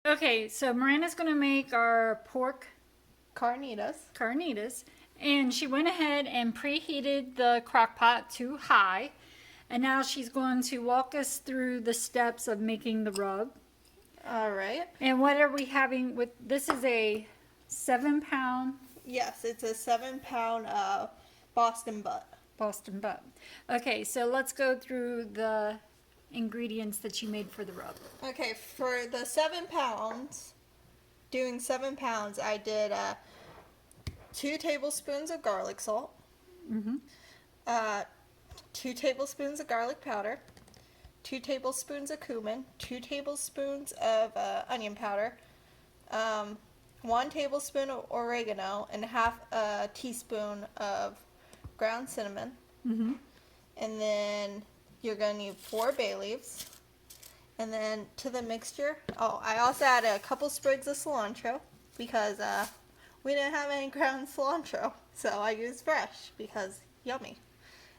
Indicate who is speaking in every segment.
Speaker 1: Okay, so Miranda's going to make our pork carnitas. And she went ahead and preheated the crock pot to high. And now she's going to walk us through the steps of making the rub.
Speaker 2: All right.
Speaker 1: And what are we having with this? Is a 7-pound.
Speaker 2: Yes, it's a 7-pound Boston butt.
Speaker 1: Boston butt. Okay, so let's go through the ingredients that you made for the rub.
Speaker 2: Okay, for the 7 pounds, doing 7 pounds, I did 2 tablespoons of garlic salt, 2 tablespoons of garlic powder, 2 tablespoons of cumin, 2 tablespoons of onion powder, 1 tablespoon of oregano, and half a teaspoon of ground cinnamon. And then you're going to need 4 bay leaves. And then to the mixture, I also added a couple sprigs of cilantro because we didn't have any ground cilantro. So I used fresh because yummy.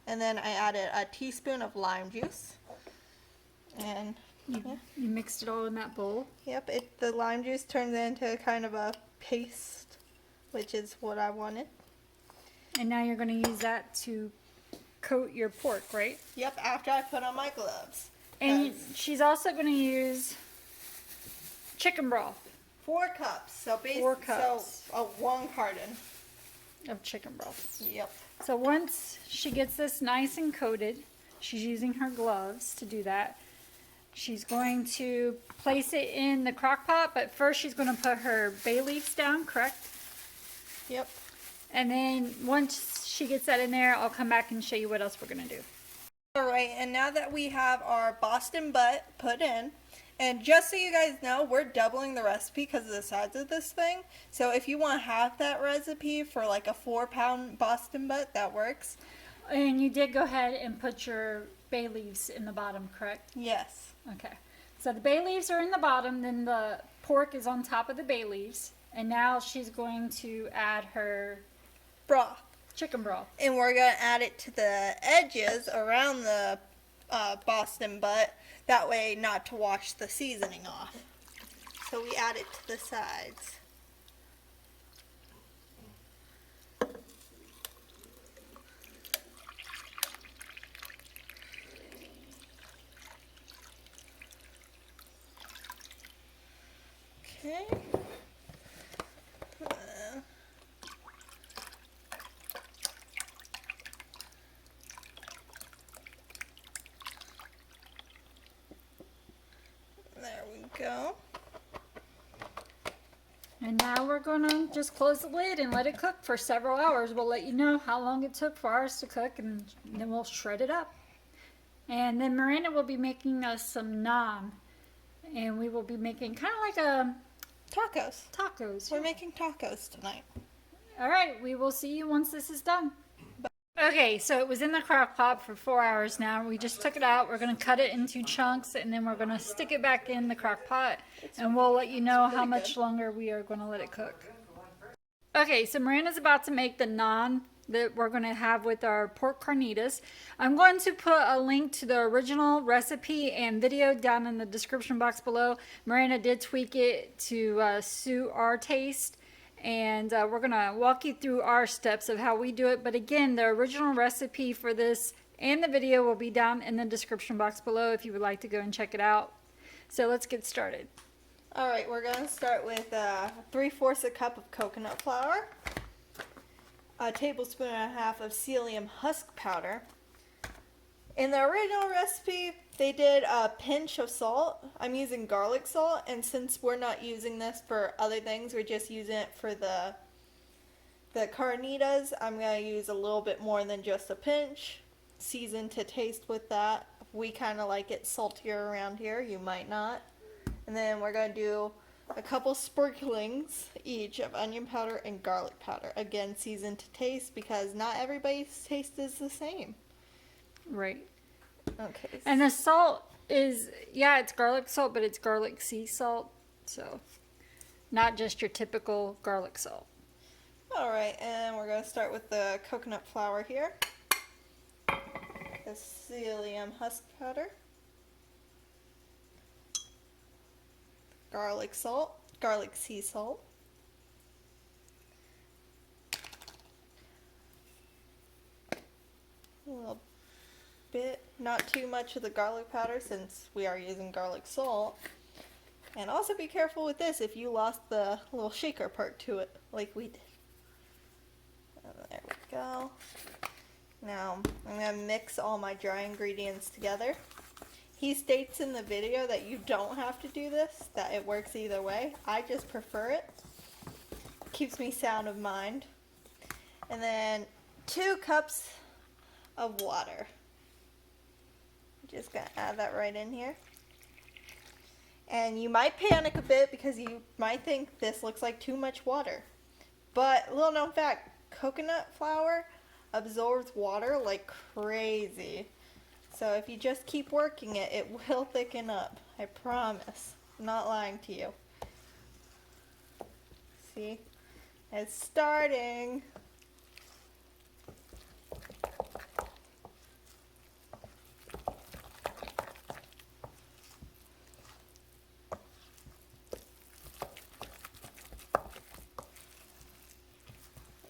Speaker 2: And then I added a teaspoon of lime juice. And
Speaker 1: You mixed it all in that bowl?
Speaker 2: Yep, the lime juice turns into kind of a paste, which is what I wanted.
Speaker 1: And now you're going to use that to coat your pork, right?
Speaker 2: Yep, after I put on my gloves.
Speaker 1: And she's also going to use chicken broth.
Speaker 2: 4 cups. So basically,
Speaker 1: 4 cups.
Speaker 2: So 1 carton
Speaker 1: Of chicken broth.
Speaker 2: Yep.
Speaker 1: So once she gets this nice and coated, she's using her gloves to do that. She's going to place it in the crock pot, but first she's going to put her bay leaves down, correct?
Speaker 2: Yep.
Speaker 1: And then once she gets that in there, I'll come back and show you what else we're going to do.
Speaker 2: Alright, and now that we have our Boston butt put in, and just so you guys know, we're doubling the recipe because of the size of this thing. So if you want half that recipe for like a 4-pound Boston butt, that works.
Speaker 1: And you did go ahead and put your bay leaves in the bottom, correct?
Speaker 2: Yes.
Speaker 1: Okay. So the bay leaves are in the bottom, then the pork is on top of the bay leaves. And now she's going to add her
Speaker 2: Broth.
Speaker 1: chicken broth.
Speaker 2: And we're going to add it to the edges around the Boston butt. That way not to wash the seasoning off. So we add it to the sides. Okay. There we go.
Speaker 1: And now we're going to just close the lid and let it cook for several hours. We'll let you know how long it took for ours to cook, and then we'll shred it up. And then Myranda will be making us some naan. And we will be making kind of like a tacos.
Speaker 2: We're making tacos tonight.
Speaker 1: All right, we will see you once this is done. Okay, so it was in the crock pot for 4 hours now. We just took it out. We're going to cut it into chunks, and then we're going to stick it back in the crock pot, and we'll let you know how much longer we are going to let it cook. Okay, so Miranda's about to make the naan that we're going to have with our pork carnitas. I'm going to put a link to the original recipe and video down in the description box below. Miranda did tweak it to suit our taste. And we're going to walk you through our steps of how we do it. But again, the original recipe for this and the video will be down in the description box below if you would like to go and check it out. So let's get started.
Speaker 2: Alright, we're going to start with 3/4 a cup of coconut flour, a tablespoon and a half of psyllium husk powder. In the original recipe, they did a pinch of salt. I'm using garlic salt, and since we're not using this for other things, we're just using it for the carnitas, I'm going to use a little bit more than just a pinch. Season to taste with that. We kind of like it saltier around here. You might not. And then we're going to do a couple sprinklings each of onion powder and garlic powder. Again, season to taste because not everybody's taste is the same.
Speaker 1: Right.
Speaker 2: Okay.
Speaker 1: And the salt is, yeah, it's garlic salt, but it's garlic sea salt. So not just your typical garlic salt.
Speaker 2: Alright, and we're going to start with the coconut flour here. The psyllium husk powder. garlic sea salt. A little bit, not too much of the garlic powder since we are using garlic salt. And also be careful with this if you lost the little shaker part to it, like we did. And there we go. Now, I'm going to mix all my dry ingredients together. He states in the video that you don't have to do this, that it works either way. I just prefer it. Keeps me sound of mind. And then 2 cups of water. Just going to add that right in here. And you might panic a bit because you might think this looks like too much water. But little known fact, coconut flour absorbs water like crazy. So if you just keep working it, it will thicken up. I promise. I'm not lying to you. See? It's starting.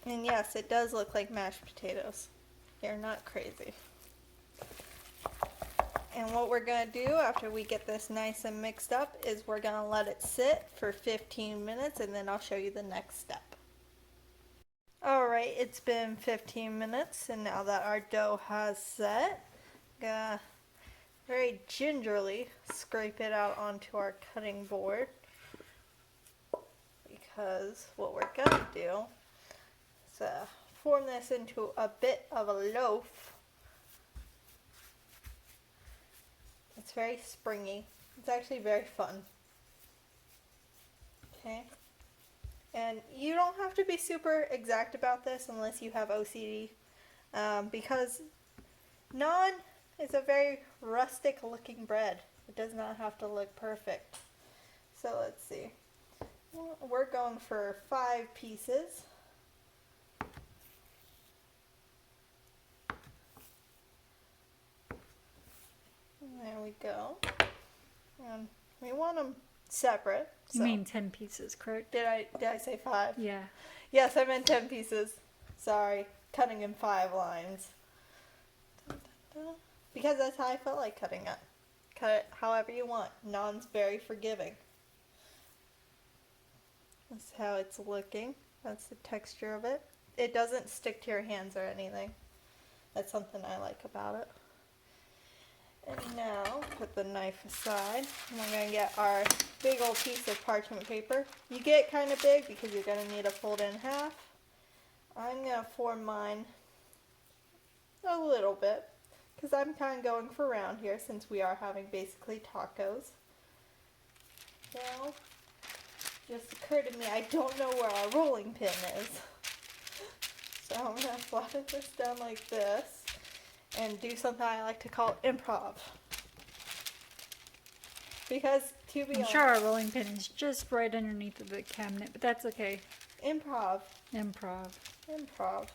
Speaker 2: And yes, it does look like mashed potatoes. You're not crazy. And what we're going to do after we get this nice and mixed up is we're going to let it sit for 15 minutes and then I'll show you the next step. Alright, it's been 15 minutes and now that our dough has set, I'm going to very gingerly scrape it out onto our cutting board because what we're going to do is form this into a bit of a loaf. It's very springy. It's actually very fun. Okay. And you don't have to be super exact about this unless you have OCD. Because naan is a very rustic looking bread. It does not have to look perfect. So let's see. We're going for 5 pieces. There we go. And we want them separate.
Speaker 1: You mean 10 pieces, correct?
Speaker 2: Did I say 5?
Speaker 1: Yeah.
Speaker 2: Yes, I meant 10 pieces. Sorry, cutting in 5 lines. Because that's how I felt like cutting it. Cut it however you want. Naan's very forgiving. That's how it's looking. That's the texture of it. It doesn't stick to your hands or anything. That's something I like about it. And now, put the knife aside, and we're going to get our big old piece of parchment paper. You get it kind of big because you're going to need to fold it in half. I'm going to form mine a little bit, because I'm kind of going for round here since we are having basically tacos. Now, just occurred to me, I don't know where our rolling pin is. So I'm going to flatten this down like this. And do something I like to call improv. Because, to be honest...
Speaker 1: I'm sure our rolling pin is just right underneath the cabinet, but that's okay.
Speaker 2: Improv.
Speaker 1: Improv.
Speaker 2: Improv.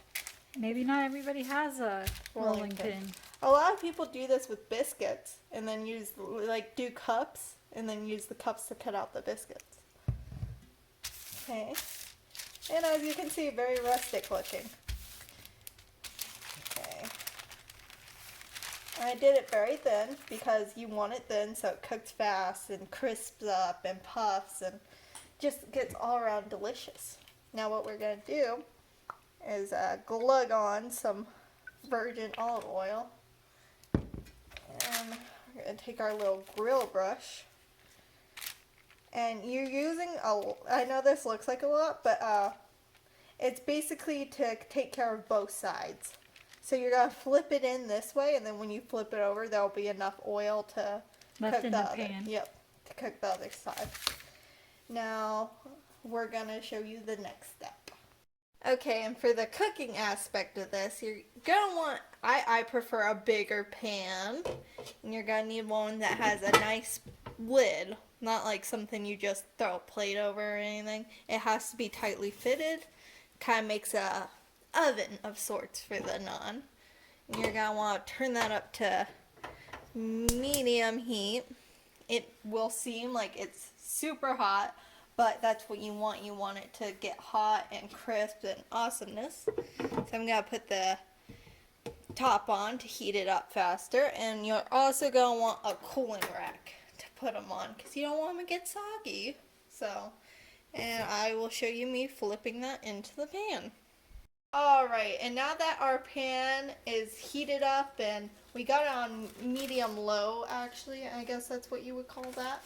Speaker 1: Maybe not everybody has a rolling pin.
Speaker 2: A lot of people do this with biscuits, and then use, do cups, and then use the cups to cut out the biscuits. Okay. And as you can see, very rustic looking. I did it very thin because you want it thin so it cooks fast and crisps up and puffs and just gets all around delicious. Now what we're going to do is glug on some virgin olive oil. And we're going to take our little grill brush. And you're using, I know this looks like a lot, but it's basically to take care of both sides. So you're going to flip it in this way, and then when you flip it over, there'll be enough oil to cook the other.
Speaker 1: Pan.
Speaker 2: Yep, to cook the other side. Now, we're going to show you the next step. Okay, and for the cooking aspect of this, you're going to want, I prefer a bigger pan. And you're going to need one that has a nice lid, not like something you just throw a plate over or anything. It has to be tightly fitted. Kind of makes a oven of sorts for the naan. And you're going to want to turn that up to medium heat. It will seem like it's super hot, but that's what you want. You want it to get hot and crisp and awesomeness. So I'm going to put the top on to heat it up faster, and you're also going to want a cooling rack to put them on because you don't want them to get soggy. So, and I will show you me flipping that into the pan. Alright, and now that our pan is heated up and we got it on medium low, actually, I guess that's what you would call that.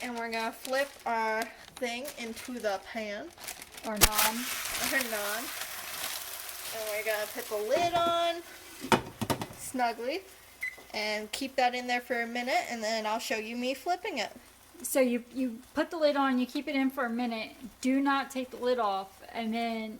Speaker 2: And we're going to flip our thing into the pan.
Speaker 1: Or naan.
Speaker 2: Or naan. And we're going to put the lid on snugly and keep that in there for a minute, and then I'll show you me flipping it.
Speaker 1: So you put the lid on, you keep it in for a minute. Do not take the lid off, and then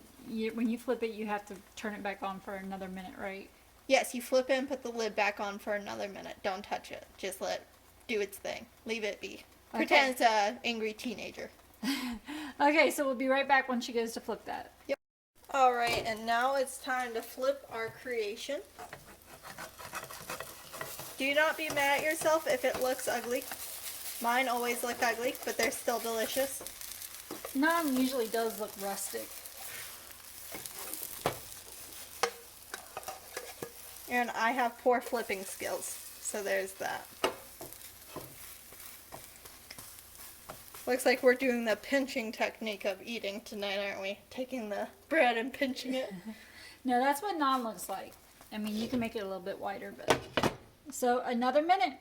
Speaker 1: when you flip it, you have to turn it back on for another minute, right?
Speaker 2: Yes, you flip it and put the lid back on for another minute. Don't touch it. Just let it do its thing. Leave it be.
Speaker 1: Okay.
Speaker 2: Pretend it's an angry teenager.
Speaker 1: Okay, so we'll be right back when she goes to flip that.
Speaker 2: Yep. Alright, and now it's time to flip our creation. Do not be mad at yourself if it looks ugly. Mine always look ugly, but they're still delicious.
Speaker 1: Naan usually does look rustic.
Speaker 2: And I have poor flipping skills, so there's that. Looks like we're doing the pinching technique of eating tonight, aren't we? Taking the bread and pinching it.
Speaker 1: No, that's what naan looks like. I mean, you can make it a little bit wider, but... So, another minute.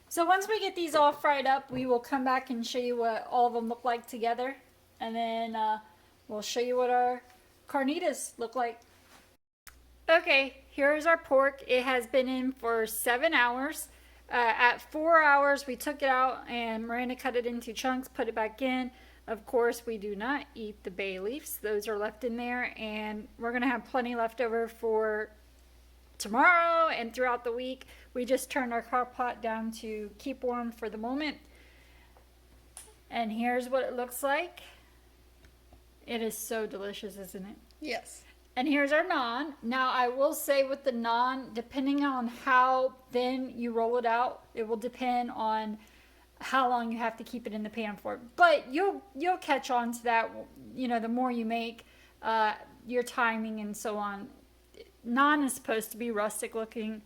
Speaker 1: So, once we get these all fried up, we will come back and show you what all of them look like together. And then we'll show you what our carnitas look like. Okay, here's our pork. It has been in for 7 hours. At 4 hours, we took it out and Myranda cut it into chunks, put it back in. Of course, we do not eat the bay leaves. Those are left in there, and we're going to have plenty left over for tomorrow and throughout the week. We just turned our crock pot down to keep warm for the moment. And here's what it looks like. It is so delicious, isn't it?
Speaker 2: Yes.
Speaker 1: And here's our naan. Now, I will say with the naan, depending on how thin you roll it out, it will depend on how long you have to keep it in the pan for. But you'll catch on to that, you know, the more you make, your timing and so on. Naan is supposed to be rustic looking,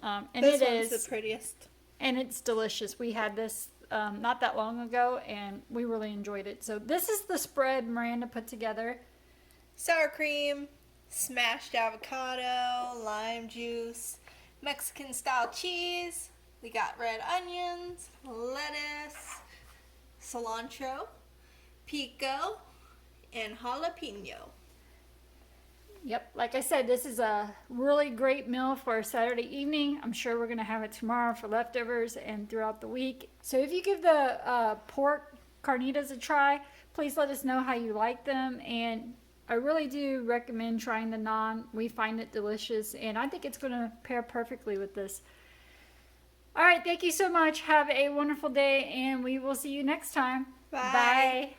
Speaker 1: and
Speaker 2: this
Speaker 1: it
Speaker 2: one's
Speaker 1: is
Speaker 2: the prettiest.
Speaker 1: And it's delicious. We had this not that long ago, and we really enjoyed it. So this is the spread Myranda put together.
Speaker 2: Sour cream, smashed avocado, lime juice, Mexican style cheese. We got red onions, lettuce, cilantro, pico, and jalapeno.
Speaker 1: Yep, like I said, this is a really great meal for a Saturday evening. I'm sure we're going to have it tomorrow for leftovers and throughout the week. So if you give the pork carnitas a try, please let us know how you like them. And I really do recommend trying the naan. We find it delicious, and I think it's going to pair perfectly with this. All right, thank you so much. Have a wonderful day, and we will see you next time.
Speaker 2: Bye.
Speaker 1: Bye.